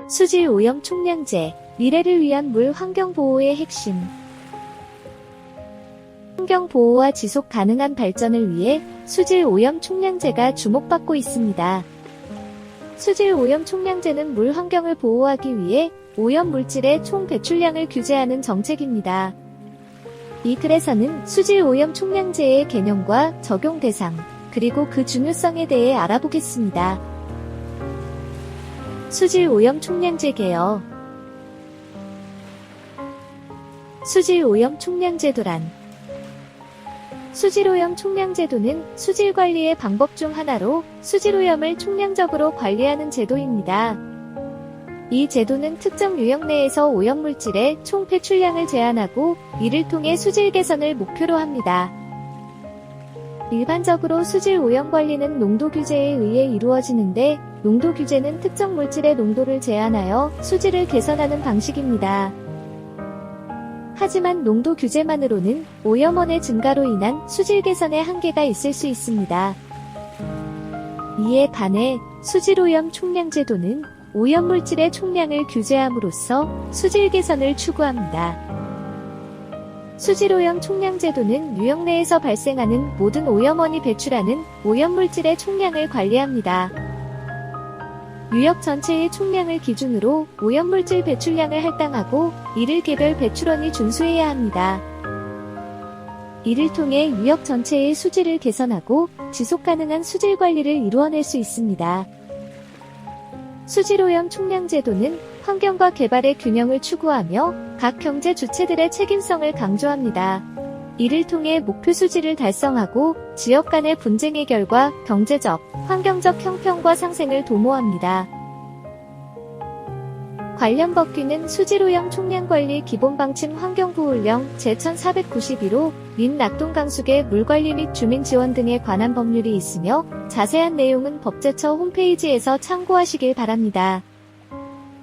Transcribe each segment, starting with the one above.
수질 오염 총량제, 미래를 위한 물 환경 보호의 핵심. 환경 보호와 지속 가능한 발전을 위해 수질 오염 총량제가 주목받고 있습니다. 수질 오염 총량제는 물 환경을 보호하기 위해 오염 물질의 총 배출량을 규제하는 정책입니다. 이 글에서는 수질 오염 총량제의 개념과 적용 대상, 그리고 그 중요성에 대해 알아보겠습니다. 수질 오염 총량제 개요. 수질 오염 총량제도란 수질 오염 총량제도는 수질 관리의 방법 중 하나로 수질 오염을 총량적으로 관리하는 제도입니다. 이 제도는 특정 유형 내에서 오염물질의 총 배출량을 제한하고 이를 통해 수질 개선을 목표로 합니다. 일반적으로 수질 오염 관리는 농도 규제에 의해 이루어지는데, 농도 규제는 특정 물질의 농도를 제한하여 수질을 개선하는 방식입니다. 하지만 농도 규제만으로는 오염원의 증가로 인한 수질 개선에 한계가 있을 수 있습니다. 이에 반해 수질 오염 총량제도는 오염물질의 총량을 규제함으로써 수질 개선을 추구합니다. 수질 오염 총량제도는 유형 내에서 발생하는 모든 오염원이 배출하는 오염물질의 총량을 관리합니다. 유역 전체의 총량을 기준으로 오염물질 배출량을 할당하고 이를 개별 배출원이 준수해야 합니다. 이를 통해 유역 전체의 수질을 개선하고 지속가능한 수질 관리를 이루어낼 수 있습니다. 수질 오염 총량제도는 환경과 개발의 균형을 추구하며 각 경제 주체들의 책임성을 강조합니다. 이를 통해 목표 수질을 달성하고 지역 간의 분쟁 해결과 경제적, 환경적 형평과 상생을 도모합니다. 관련 법규는 수질오염 총량관리 기본방침 환경보호령 제1492호 및 낙동강수계 물관리 및 주민지원 등에 관한 법률이 있으며 자세한 내용은 법제처 홈페이지에서 참고하시길 바랍니다.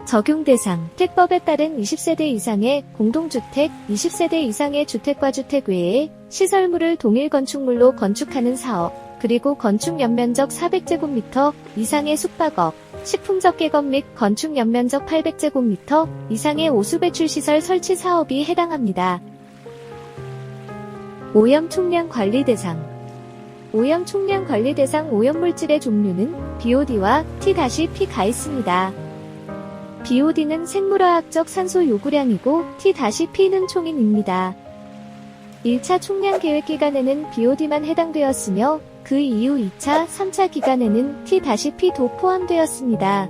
적용 대상, 택법에 따른 20세대 이상의 공동주택, 20세대 이상의 주택과 주택 외에 시설물을 동일 건축물로 건축하는 사업, 그리고 건축 연면적 400제곱미터 이상의 숙박업, 식품적 객업 및 건축 연면적 800제곱미터 이상의 오수배출시설 설치 사업이 해당합니다. 오염 총량 관리 대상. 오염 총량 관리 대상 오염물질의 종류는 BOD와 T-P가 있습니다. BOD는 생물화학적 산소 요구량이고 T-P는 총인입니다. 1차 총량 계획 기간에는 BOD만 해당되었으며 그 이후 2차, 3차 기간에는 T-P도 포함되었습니다.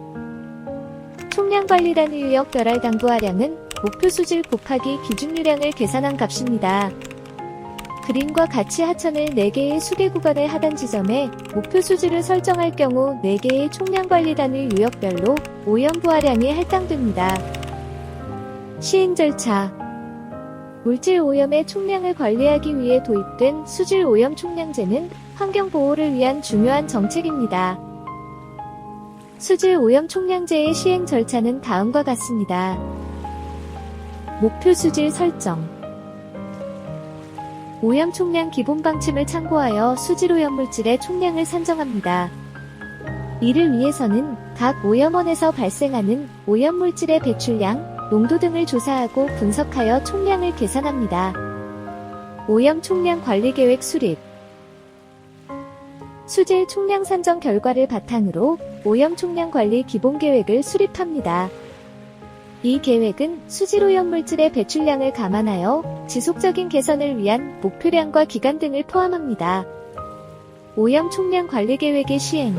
총량관리단위 유역 별알 당부하량은 목표 수질 곱하기 기준유량을 계산한 값입니다. 그림과 같이 하천을 4개의 수계 구간의 하단 지점에 목표 수질을 설정할 경우 4개의 총량관리단위 유역별로 오염 부하량이 할당됩니다. 시행 절차. 물질 오염의 총량을 관리하기 위해 도입된 수질 오염 총량제는 환경 보호를 위한 중요한 정책입니다. 수질 오염 총량제의 시행 절차는 다음과 같습니다. 목표 수질 설정. 오염 총량 기본 방침을 참고하여 수질 오염 물질의 총량을 산정합니다. 이를 위해서는 각 오염원에서 발생하는 오염 물질의 배출량, 농도 등을 조사하고 분석하여 총량을 계산합니다. 오염 총량 관리 계획 수립. 수질 총량 산정 결과를 바탕으로 오염 총량 관리 기본 계획을 수립합니다. 이 계획은 수질 오염 물질의 배출량을 감안하여 지속적인 개선을 위한 목표량과 기간 등을 포함합니다. 오염 총량 관리 계획의 시행.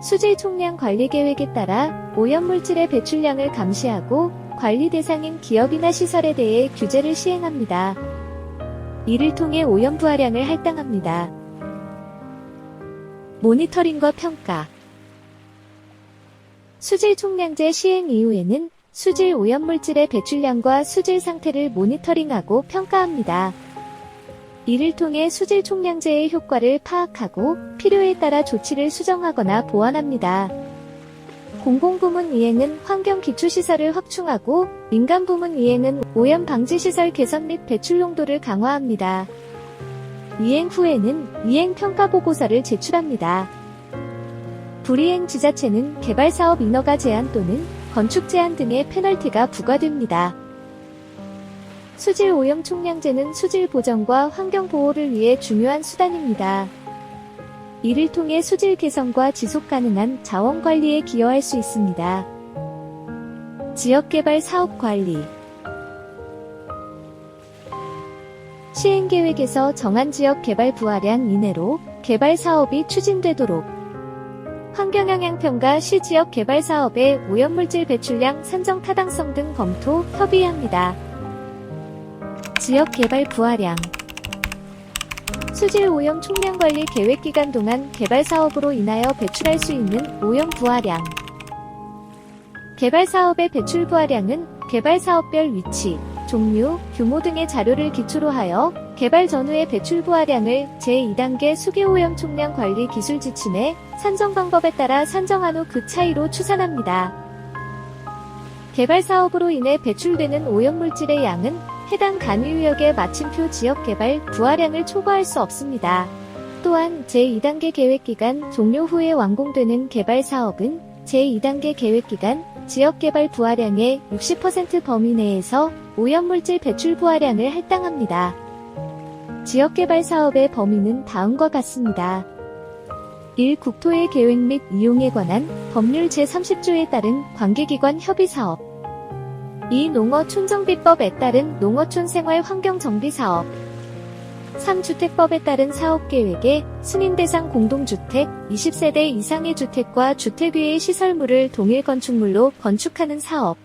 수질 총량 관리 계획에 따라 오염 물질의 배출량을 감시하고 관리 대상인 기업이나 시설에 대해 규제를 시행합니다. 이를 통해 오염 부하량을 할당합니다. 모니터링과 평가. 수질 총량제 시행 이후에는 수질 오염 물질의 배출량과 수질 상태를 모니터링하고 평가합니다. 이를 통해 수질 총량제의 효과를 파악하고 필요에 따라 조치를 수정하거나 보완합니다. 공공부문 이행은 환경기초시설을 확충하고 민간부문 이행은 오염 방지시설 개선 및 배출 농도를 강화합니다. 이행 후에는 이행 평가 보고서를 제출합니다. 불이행 지자체는 개발사업 인허가 제한 또는 건축 제한 등의 페널티가 부과됩니다. 수질 오염 총량제는 수질 보전과 환경 보호를 위해 중요한 수단입니다. 이를 통해 수질 개선과 지속 가능한 자원 관리에 기여할 수 있습니다. 지역개발 사업 관리. 시행계획에서 정한 지역 개발 부하량 이내로 개발 사업이 추진되도록 환경영향평가 시 지역 개발 사업의 오염물질 배출량 산정 타당성 등 검토, 협의합니다. 지역 개발 부하량. 수질 오염 총량 관리 계획 기간 동안 개발 사업으로 인하여 배출할 수 있는 오염 부하량. 개발 사업의 배출 부하량은 개발 사업별 위치, 종류, 규모 등의 자료를 기초로 하여 개발 전후의 배출 부하량을 제2단계 수계오염 총량 관리 기술 지침의 산정 방법에 따라 산정한 후 그 차이로 추산합니다. 개발 사업으로 인해 배출되는 오염물질의 양은 해당 단위유역의 마침표 지역개발 부하량을 초과할 수 없습니다. 또한 제2단계 계획기간 종료 후에 완공되는 개발 사업은 제2단계 계획기간 지역개발 부하량의 60% 범위 내에서 오염물질 배출 부하량을 할당합니다. 지역개발 사업의 범위는 다음과 같습니다. 1. 국토의 계획 및 이용에 관한 법률 제30조에 따른 관계기관 협의사업. 2. 농어촌정비법에 따른 농어촌 생활 환경 정비 사업. 3. 주택법에 따른 사업계획에 승인 대상 공동주택 20세대 이상의 주택과 주택 위의 시설물을 동일 건축물로 건축하는 사업.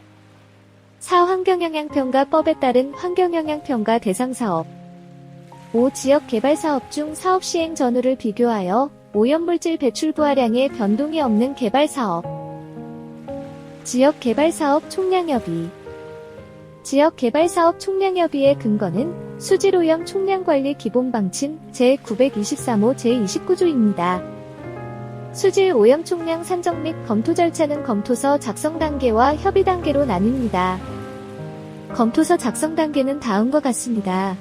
4. 환경영향평가법에 따른 환경영향평가 대상 사업. 5. 지역개발사업 중 사업 시행 전후를 비교하여 오염물질 배출 부하량의 변동이 없는 개발사업. 지역개발사업 총량협의. 지역개발사업 총량협의의 근거는 수질오염 총량관리 기본방침 제923호 제29조입니다. 수질오염 총량 산정 및 검토 절차는 검토서 작성 단계와 협의 단계로 나뉩니다. 검토서 작성 단계는 다음과 같습니다.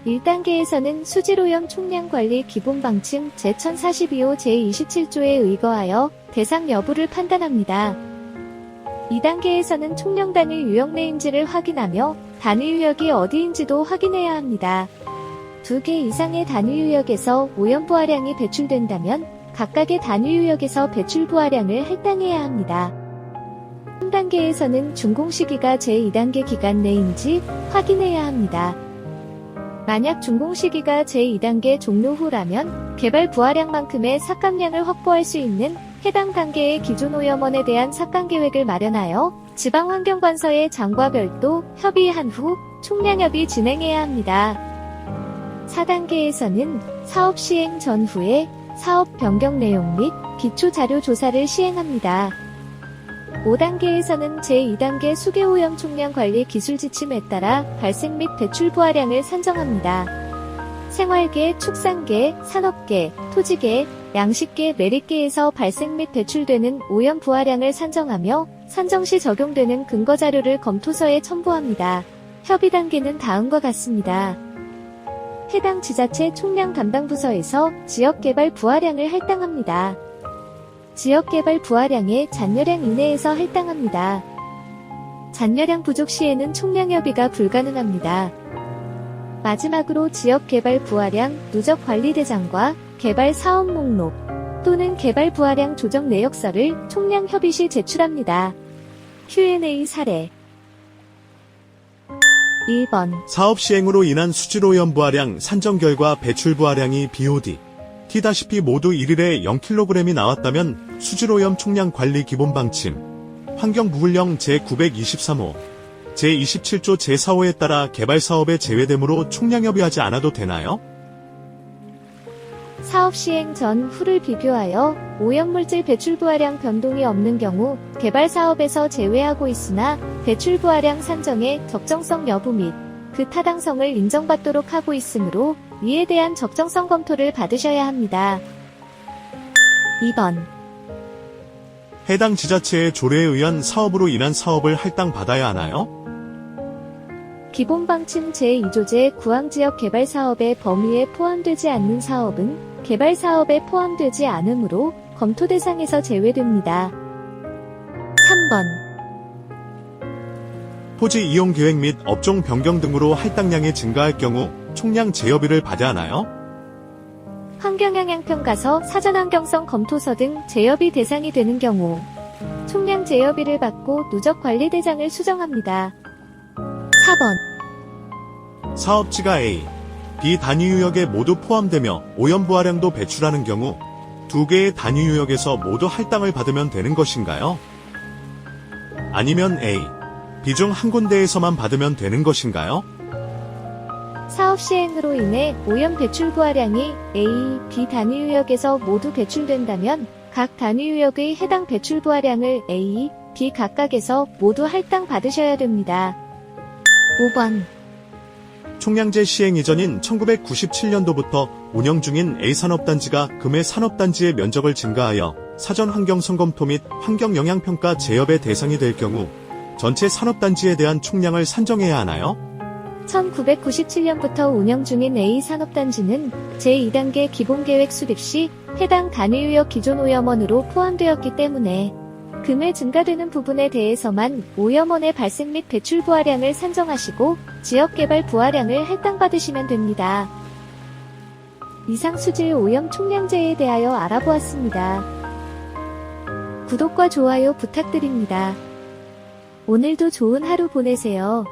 1단계에서는 수질오염 총량관리 기본방침 제1042호 제27조에 의거하여 대상 여부를 판단합니다. 2단계에서는 총량 단위 유역 내인지를 확인하며 단위 유역이 어디인지도 확인해야 합니다. 2개 이상의 단위 유역에서 오염 부하량이 배출된다면 각각의 단위 유역에서 배출 부하량을 할당해야 합니다. 3단계에서는 준공 시기가 제2단계 기간 내인지 확인해야 합니다. 만약 준공 시기가 제2단계 종료 후라면 개발 부하량만큼의 삭감량을 확보할 수 있는 해당 단계의 기존 오염원에 대한 삭감 계획을 마련하여 지방환경관서의 장과 별도 협의한 후 총량협의 진행해야 합니다. 4단계에서는 사업 시행 전후에 사업 변경 내용 및 기초자료 조사를 시행합니다. 5단계에서는 제2단계 수계오염 총량 관리 기술 지침에 따라 발생 및 배출 부하량을 산정합니다. 생활계, 축산계, 산업계, 토지계, 양식계, 매립계에서 발생 및 배출되는 오염 부하량을 산정하며 산정 시 적용되는 근거 자료를 검토서에 첨부합니다. 협의 단계는 다음과 같습니다. 해당 지자체 총량 담당 부서에서 지역개발 부하량을 할당합니다. 지역개발 부하량의 잔여량 이내에서 할당합니다. 잔여량 부족 시에는 총량협의가 불가능합니다. 마지막으로 지역개발 부하량 누적 관리대장과 개발 사업 목록 또는 개발 부하량 조정 내역서를 총량협의 시 제출합니다. Q&A 사례 1번 사업 시행으로 인한 수질오염 부하량 산정 결과 배출 부하량이 BOD, T-P 모두 1일에 0kg이 나왔다면 수질오염 총량 관리 기본 방침, 환경부불령 제923호, 제27조 제4호에 따라 개발 사업에 제외되므로 총량협의하지 않아도 되나요? 사업 시행 전 후를 비교하여 오염물질 배출 부하량 변동이 없는 경우 개발 사업에서 제외하고 있으나 배출 부하량 산정의 적정성 여부 및 그 타당성을 인정받도록 하고 있으므로 이에 대한 적정성 검토를 받으셔야 합니다. 2번 해당 지자체의 조례에 의한 사업으로 인한 사업을 할당받아야 하나요? 기본방침 제2조제 구황지역 개발사업의 범위에 포함되지 않는 사업은 개발사업에 포함되지 않으므로 검토 대상에서 제외됩니다. 3번 토지 이용 계획 및 업종 변경 등으로 할당량이 증가할 경우 총량 제어비를 받아야 하나요? 환경영향평가서, 사전환경성 검토서 등 제어비 대상이 되는 경우 총량 제어비를 받고 누적관리대장을 수정합니다. 4번 사업지가 A, B 단위유역에 모두 포함되며 오염부하량도 배출하는 경우 두 개의 단위유역에서 모두 할당을 받으면 되는 것인가요? 아니면 A, B 중 한 군데에서만 받으면 되는 것인가요? 사업 시행으로 인해 오염 배출 부하량이 A, B 단위유역에서 모두 배출된다면 각 단위유역의 해당 배출 부하량을 A, B 각각에서 모두 할당 받으셔야 됩니다. 5번 총량제 시행 이전인 1997년도부터 운영 중인 A산업단지가 금해 산업단지의 면적을 증가하여 사전 환경성검토 및 환경영향평가 제협의 대상이 될 경우 전체 산업단지에 대한 총량을 산정해야 하나요? 1997년부터 운영 중인 A산업단지는 제2단계 기본계획 수립 시 해당 단위유역 기존 오염원으로 포함되었기 때문에 금해 증가되는 부분에 대해서만 오염원의 발생 및 배출 부하량을 산정하시고 지역개발 부하량을 할당받으시면 됩니다. 이상 수질 오염 총량제에 대하여 알아보았습니다. 구독과 좋아요 부탁드립니다. 오늘도 좋은 하루 보내세요.